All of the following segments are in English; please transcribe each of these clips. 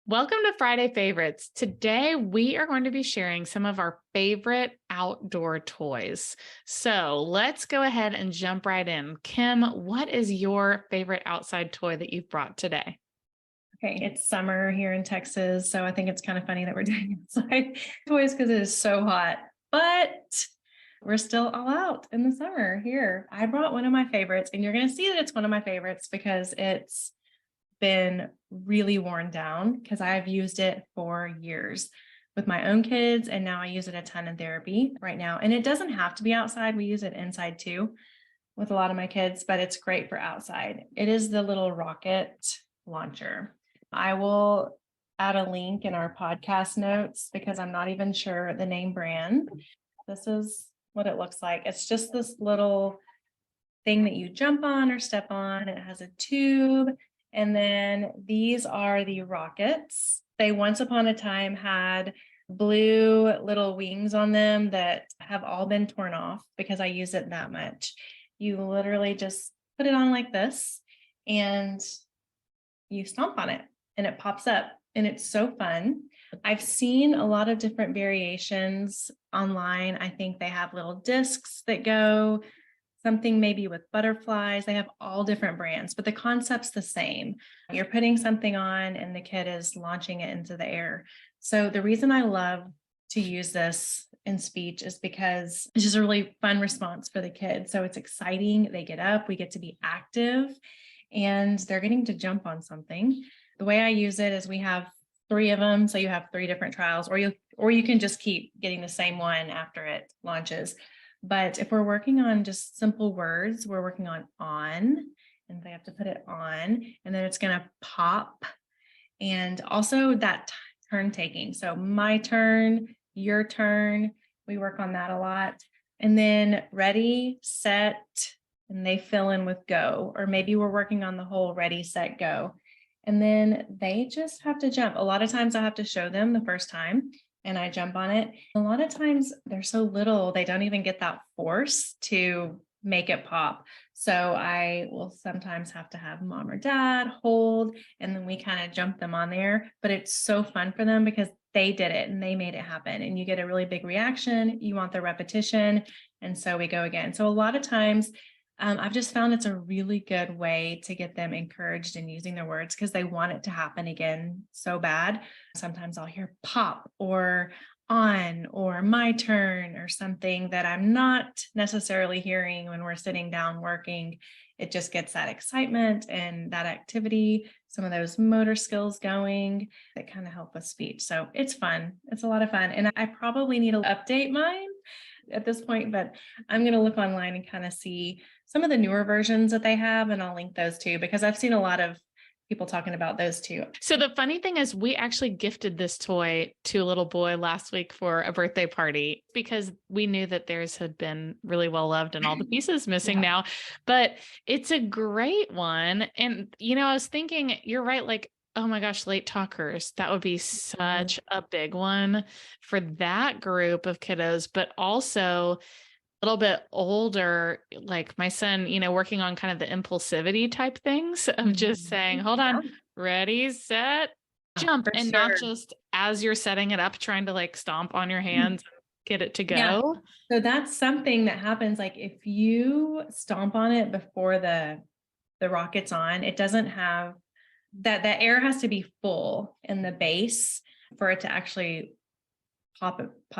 Welcome to Friday Favorites. Today, we are going to be sharing some of our favorite outdoor toys. So let's go ahead and jump right in. Kim, what is your favorite outside toy that you've brought today? Okay, it's summer here in Texas, so I think it's kind of funny that we're doing outside toys because it is so hot, but we're still all out in the summer here. I brought one of my favorites, and you're going to see that it's one of my favorites because it's been really worn down because I've used it for years with my own kids, and now I use it a ton in therapy right now. And it doesn't have to be outside. We use it inside too with a lot of my kids, but it's great for outside. It is the little rocket launcher. I will add a link in our podcast notes because I'm not even sure the name brand. This is what it looks like. It's just this little thing that you jump on or step on. It has a tube. And then these are the rockets. They once upon a time had blue little wings on them that have all been torn off because I use it that much. You literally just put it on like this and you stomp on it and it pops up and it's so fun. I've seen a lot of different variations online. I think they have little discs that go, something maybe with butterflies. They have all different brands, but the concept's the same. You're putting something on and the kid is launching it into the air. So the reason I love to use this in speech is because it's just a really fun response for the kids. So it's exciting. They get up, we get to be active, and they're getting to jump on something. The way I use it is we have 3 of them. So you have 3 different trials, or you can just keep getting the same one after it launches. But if we're working on just simple words, we're working on, and they have to put it on, and then it's going to pop. And also that turn taking. So my turn, your turn, we work on that a lot. And then ready, set, and they fill in with go, or maybe we're working on the whole ready, set, go. And then they just have to jump. A lot of times I have to show them the first time and I jump on it. A lot of times they're so little, they don't even get that force to make it pop. So I will sometimes have to have mom or dad hold, and then we kind of jump them on there. But it's so fun for them because they did it and they made it happen. And you get a really big reaction. You want the repetition. And so we go again. So a lot of times I've just found it's a really good way to get them encouraged in using their words because they want it to happen again so bad. Sometimes I'll hear pop or on or my turn or something that I'm not necessarily hearing when we're sitting down working. It just gets that excitement and that activity, some of those motor skills going that kind of help with speech. So it's fun. It's a lot of fun. And I probably need to update mine at this point, but I'm going to look online and kind of see some of the newer versions that they have, and I'll link those too, because I've seen a lot of people talking about those too. So the funny thing is we actually gifted this toy to a little boy last week for a birthday party because we knew that theirs had been really well loved and all the pieces missing now, but it's a great one. And, I was thinking, you're right. Like, oh my gosh, late talkers, that would be such a big one for that group of kiddos, but also a little bit older, like my son, working on kind of the impulsivity type things of just saying, hold on, ready, set, jump. For And sure. not just as you're setting it up, trying to like stomp on your hands, and get it to go. Yeah. So that's something that happens. Like if you stomp on it before the rocket's on, it doesn't have that air has to be full in the base for it to actually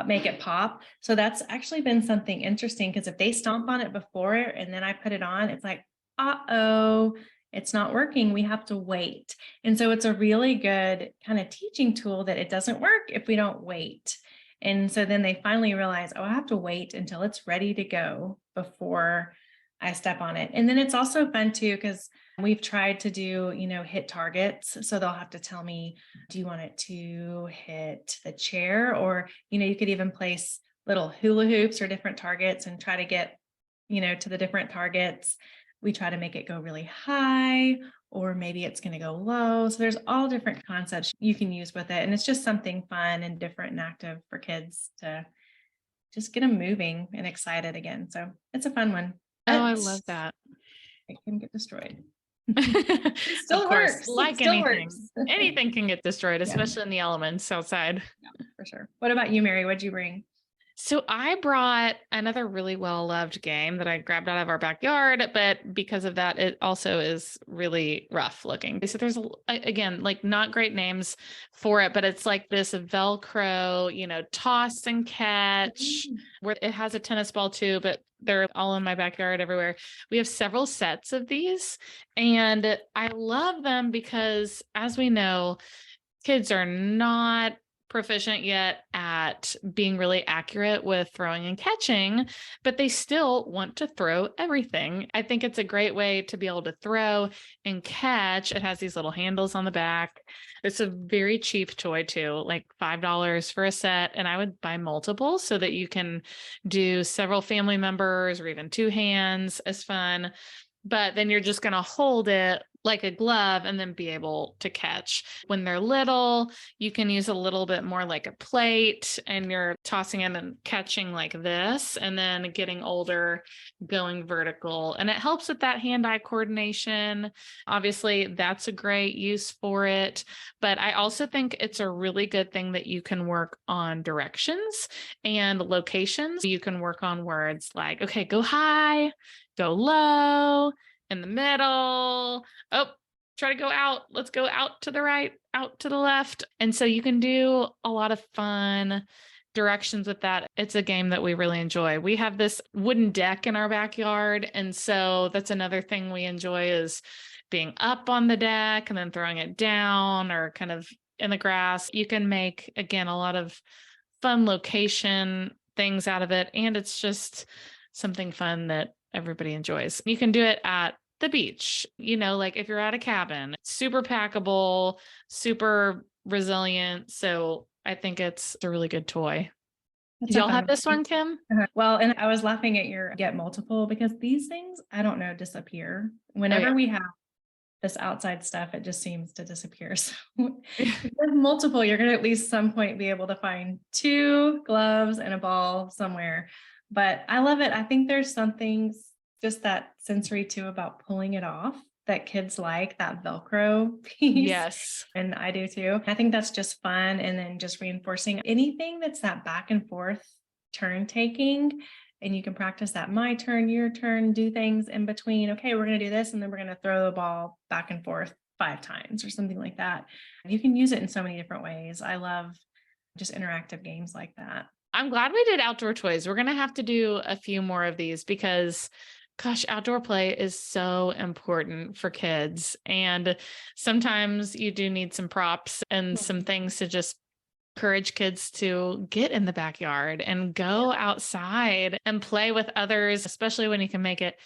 make it pop. So that's actually been something interesting because if they stomp on it before and then I put it on, it's like, uh-oh, it's not working. We have to wait. And so it's a really good kind of teaching tool that it doesn't work if we don't wait. And so then they finally realize, oh, I have to wait until it's ready to go before I step on it. And then it's also fun too, because we've tried to do, hit targets. So they'll have to tell me, do you want it to hit the chair? Or, you could even place little hula hoops or different targets and try to get, to the different targets. We try to make it go really high, or maybe it's going to go low. So there's all different concepts you can use with it. And it's just something fun and different and active for kids to just get them moving and excited again. So it's a fun one. Oh, I love that. It can get destroyed. It Of still course, works. It like still anything, works. anything can get destroyed, Yeah, especially in the elements outside. yeah, for sure. What about you, Mary? What'd you bring? So I brought another really well-loved game that I grabbed out of our backyard, but because of that, it also is really rough looking. So there's again, like not great names for it, but it's like this Velcro, toss and catch Mm. where it has a tennis ball too, but they're all in my backyard everywhere. We have several sets of these, and I love them because, as we know, kids are not proficient yet at being really accurate with throwing and catching, but they still want to throw everything. I think it's a great way to be able to throw and catch. It has these little handles on the back. It's a very cheap toy too, like $5 for a set. And I would buy multiple so that you can do several family members or even two hands as fun. But then you're just going to hold it like a glove and then be able to catch. When they're little, you can use a little bit more like a plate and you're tossing it and catching like this, and then getting older, going vertical. And it helps with that hand-eye coordination. Obviously, that's a great use for it. But I also think it's a really good thing that you can work on directions and locations. You can work on words like, okay, go high, go low, in the middle. Oh, try to go out. Let's go out to the right, out to the left. And so you can do a lot of fun directions with that. It's a game that we really enjoy. We have this wooden deck in our backyard. And so that's another thing we enjoy is being up on the deck and then throwing it down or kind of in the grass. You can make, again, a lot of fun location things out of it. And it's just something fun that everybody enjoys. You can do it at the beach, like if you're at a cabin, super packable, super resilient. So I think it's a really good toy. That's Do a y'all fun have one. this one, Kim? Well, and I was laughing at your get multiple because these things, I don't know, disappear. Whenever we have this outside stuff, it just seems to disappear. So if there's multiple, you're going to at least some point be able to find two gloves and a ball somewhere. But I love it. I think there's something just that sensory too about pulling it off that kids like, that Velcro piece. Yes. And I do too. I think that's just fun. And then just reinforcing anything that's that back and forth turn taking. And you can practice that my turn, your turn, do things in between. Okay, we're going to do this. And then we're going to throw the ball back and forth 5 times or something like that. You can use it in so many different ways. I love just interactive games like that. I'm glad we did outdoor toys. We're going to have to do a few more of these because gosh, outdoor play is so important for kids. And sometimes you do need some props and some things to just encourage kids to get in the backyard and go outside and play with others, especially when you can make it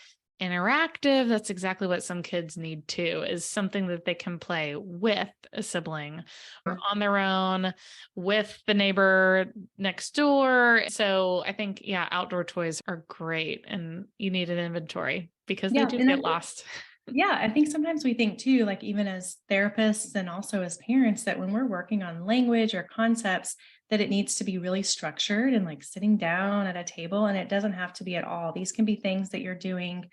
interactive. That's exactly what some kids need too, is something that they can play with a sibling or on their own with the neighbor next door. So I think, outdoor toys are great and you need an inventory because they do get lost. Yeah, I think sometimes we think too, like even as therapists and also as parents, that when we're working on language or concepts, that it needs to be really structured and like sitting down at a table, and it doesn't have to be at all. These can be things that you're doing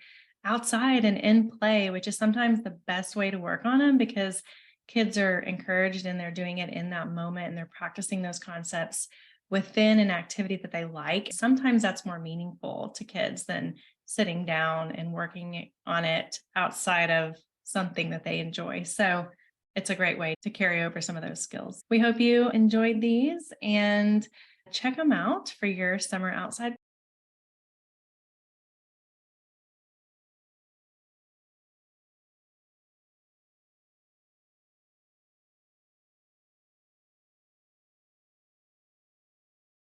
outside and in play, which is sometimes the best way to work on them because kids are encouraged and they're doing it in that moment and they're practicing those concepts within an activity that they like. Sometimes that's more meaningful to kids than sitting down and working on it outside of something that they enjoy. So it's a great way to carry over some of those skills. We hope you enjoyed these and check them out for your summer outside